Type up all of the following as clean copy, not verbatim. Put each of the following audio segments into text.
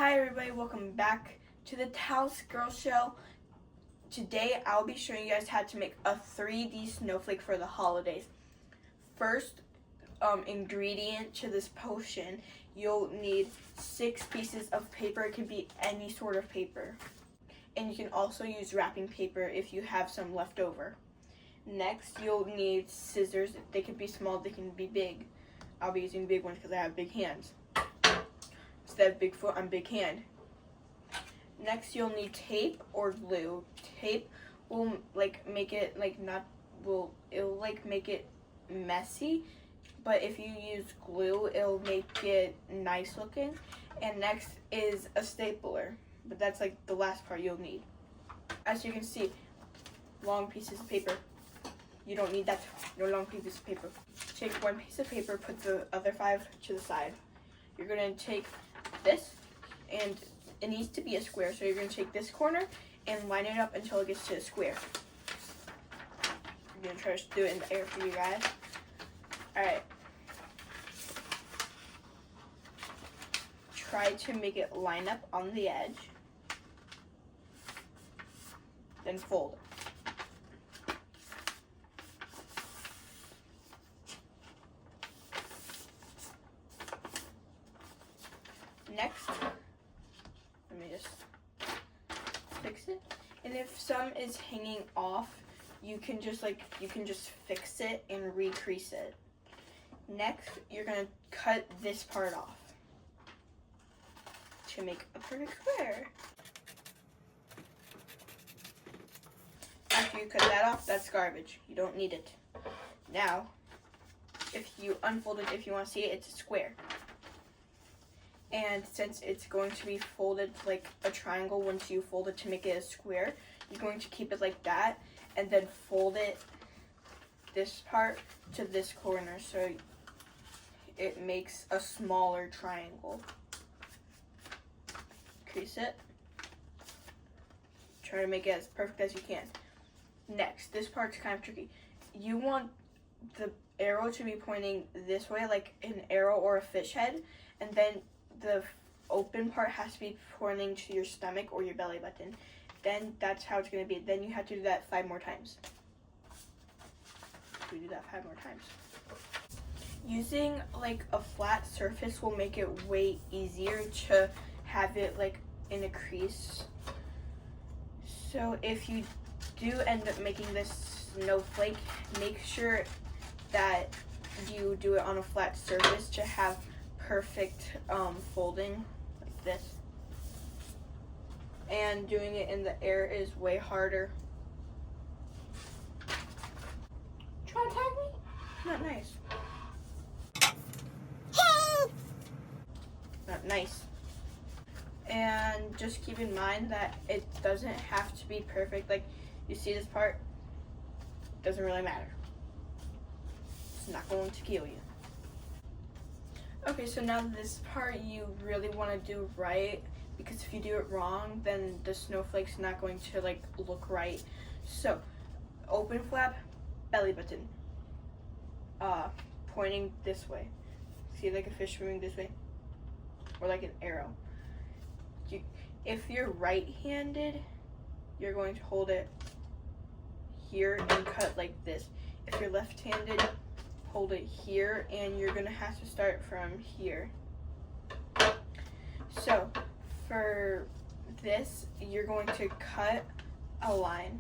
Hi everybody, welcome back to the Talis-Girls show. Today I'll be showing you guys how to make a 3D snowflake for the holidays. First ingredient to this potion, you'll need 6 pieces of paper. It can be any sort of paper. And you can also use wrapping paper if you have some left over. Next, you'll need scissors. They can be small, they can be big. I'll be using big ones because I have big hands. Instead of big foot, I'm big hand. Next, you'll need tape or glue. Tape will make it make it messy, but if you use glue, it'll make it nice looking. And next is a stapler, but that's like the last part you'll need. As you can see, long pieces of paper. You don't need that, no long pieces of paper. Take one piece of paper, put the other 5 to the side. You're gonna take this, and it needs to be a square, so you're gonna take this corner and line it up until it gets to a square. I'm gonna try to do it in the air for you guys. Alright. Try to make it line up on the edge. Then fold. Next, let me just fix it. And if some is hanging off, you can just fix it and recrease it. Next, you're gonna cut this part off to make a perfect square. After you cut that off, that's garbage. You don't need it. Now, if you unfold it, if you want to see it, it's a square. And since it's going to be folded like a triangle, once you fold it to make it a square, you're going to keep it like that and then fold it, this part, to this corner so it makes a smaller triangle. Crease it. Try to make it as perfect as you can. Next, this part's kind of tricky. You want the arrow to be pointing this way, like an arrow or a fish head, and then the open part has to be pointing to your stomach or your belly button. Then that's how it's going to be. Then you have to do that 5 more times. We do that 5 more times. Using like a flat surface will make it way easier to have it like in a crease. So if you do end up making this snowflake, make sure that you do it on a flat surface to have perfect folding like this. And doing it in the air is way harder. Try to tag me? Not nice. Not nice. And just keep in mind that it doesn't have to be perfect. Like, you see this part? Doesn't really matter. It's not going to kill you. Okay, so now this part you really want to do right, because if you do it wrong, then the snowflake's not going to like look right. So, open flap, belly button, pointing this way. See, like a fish swimming this way, or like an arrow. If you're right-handed, you're going to hold it here and cut like this. If you're left-handed, hold it here, and you're gonna have to start from here. So for this, you're going to cut a line.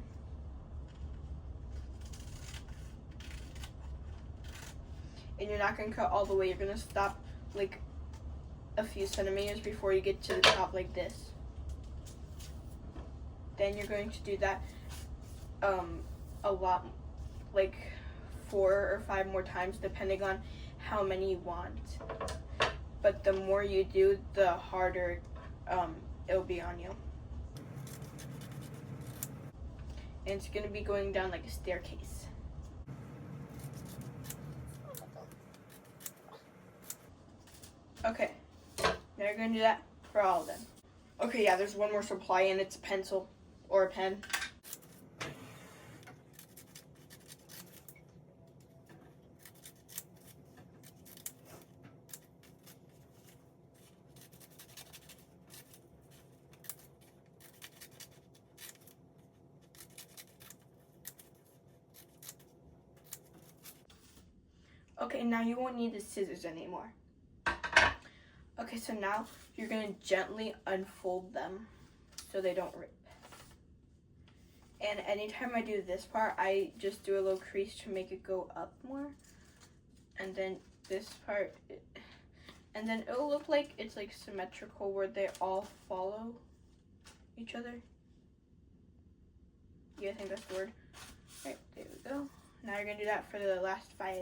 And you're not gonna cut all the way. You're gonna stop like a few centimeters before you get to the top like this. Then you're going to do that a lot, like 4 or 5 more times, depending on how many you want. But the more you do, the harder it'll be on you. And it's gonna be going down like a staircase. Okay, now you're gonna do that for all of them. Okay, yeah, there's one more supply, and it's a pencil or a pen. Okay, now you won't need the scissors anymore. Okay, so now you're gonna gently unfold them so they don't rip. And anytime I do this part, I just do a little crease to make it go up more. And then this part, and then it'll look like it's like symmetrical where they all follow each other. Yeah, I think that's the word. Right, there we go. Now you're gonna do that for the last 5.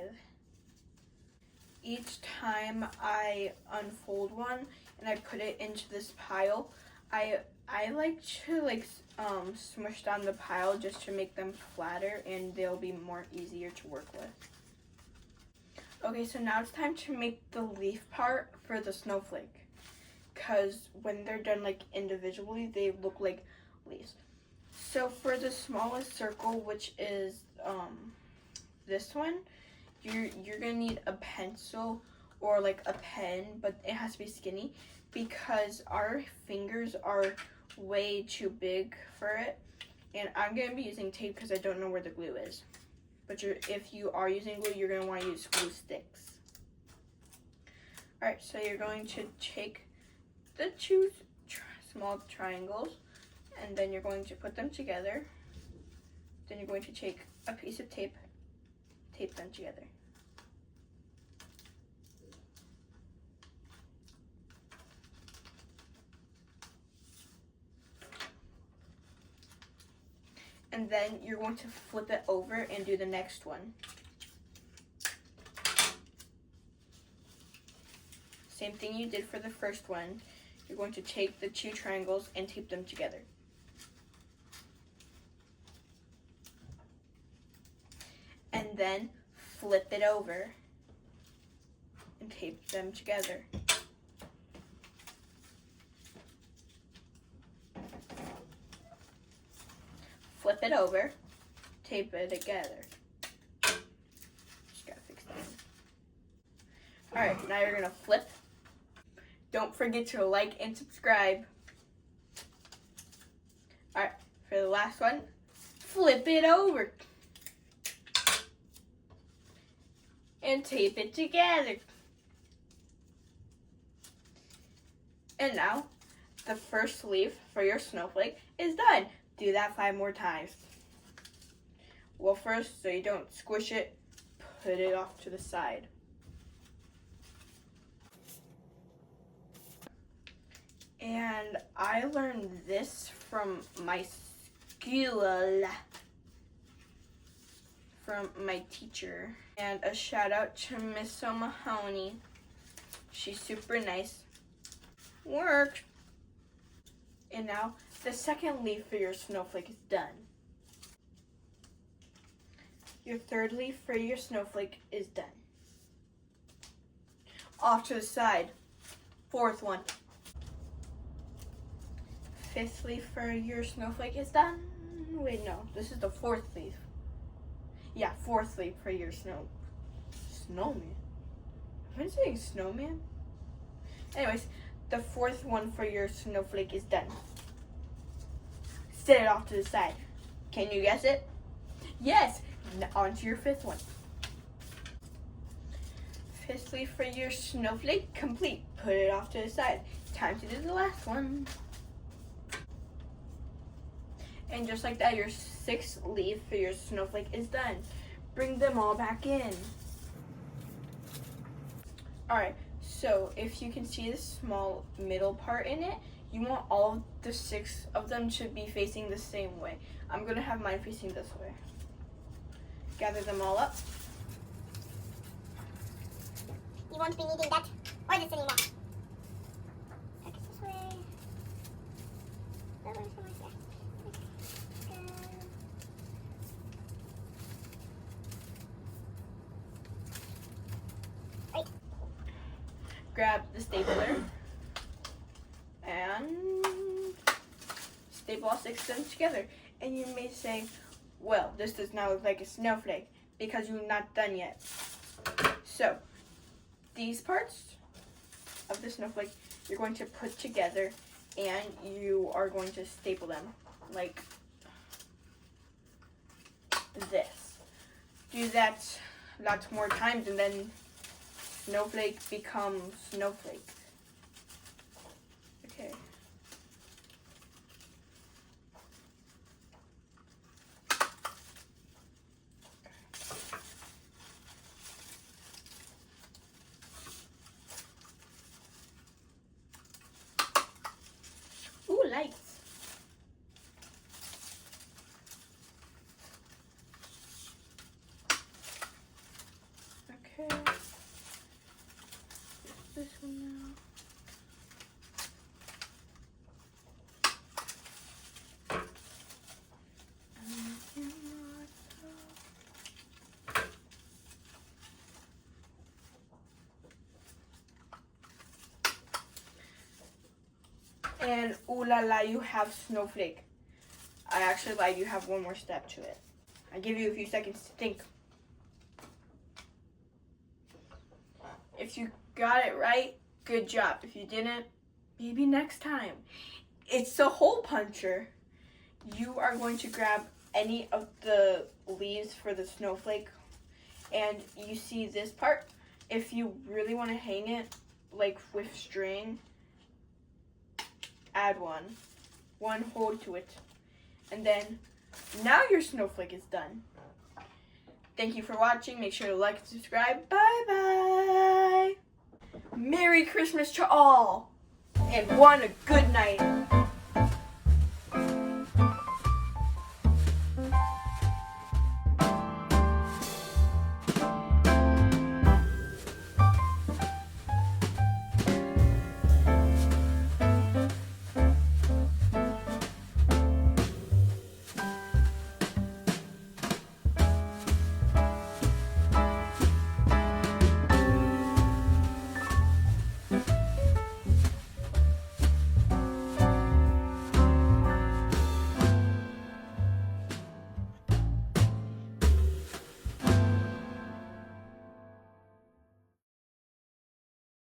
Each time I unfold one and I put it into this pile, I like to smush down the pile just to make them flatter and they'll be more easier to work with. Okay, so now it's time to make the leaf part for the snowflake, because when they're done like individually, they look like leaves. So for the smallest circle, which is this one, you're gonna need a pencil or like a pen, but it has to be skinny because our fingers are way too big for it. And I'm gonna be using tape because I don't know where the glue is. But if you are using glue, you're gonna want to use glue sticks. All right, so you're going to take the 2 small triangles, and then you're going to put them together. Then you're going to take a piece of tape, tape them together. And then you're going to flip it over and do the next one. Same thing you did for the first one. You're going to take the 2 triangles and tape them together. And then flip it over and tape them together. Flip it over, tape it together. Just gotta fix that. All right, now you're gonna flip. Don't forget to like and subscribe. All right, for the last one, flip it over and tape it together. And now, the first leaf for your snowflake is done. Do that 5 more times. Well, first, so you don't squish it, put it off to the side. And I learned this from my school, from my teacher. And a shout out to Miss O'Mahony. She's super nice. Worked. And now, the second leaf for your snowflake is done. Your third leaf for your snowflake is done. Off to the side. 4th one. 5th leaf for your snowflake is done. Wait, no, this is the 4th leaf. Yeah, 4th leaf for your snowman. Am I saying snowman? Anyways, the 4th one for your snowflake is done. Set it off to the side. Can you guess it? Yes! On to your 5th one. 5th leaf for your snowflake complete. Put it off to the side. Time to do the last one. And just like that, your 6th leaf for your snowflake is done. Bring them all back in. Alright, so if you can see the small middle part in it, you want all of the 6 of them to be facing the same way. I'm going to have mine facing this way. Gather them all up. You won't be needing that or this anymore. Tuck it this way. Oh, where's the one? Yeah. Right. Grab the stapler and staple all 6 of them together. And you may say, well, this does not look like a snowflake because you're not done yet. So, these parts of the snowflake you're going to put together and you are going to staple them like this. Do that lots more times, and then snowflake becomes snowflake. Okay. Ooh, lights. Okay. This one now. And ooh la la, you have snowflake. I actually lied, you have one more step to it. I give you a few seconds to think. If you got it right, good job. If you didn't, maybe next time. It's a hole puncher. You are going to grab any of the leaves for the snowflake, and you see this part. If you really want to hang it like with string, add one hole to it, and then now your snowflake is done. Thank you for watching. Make sure to like and subscribe. Bye bye. Merry Christmas to all, and one a good night.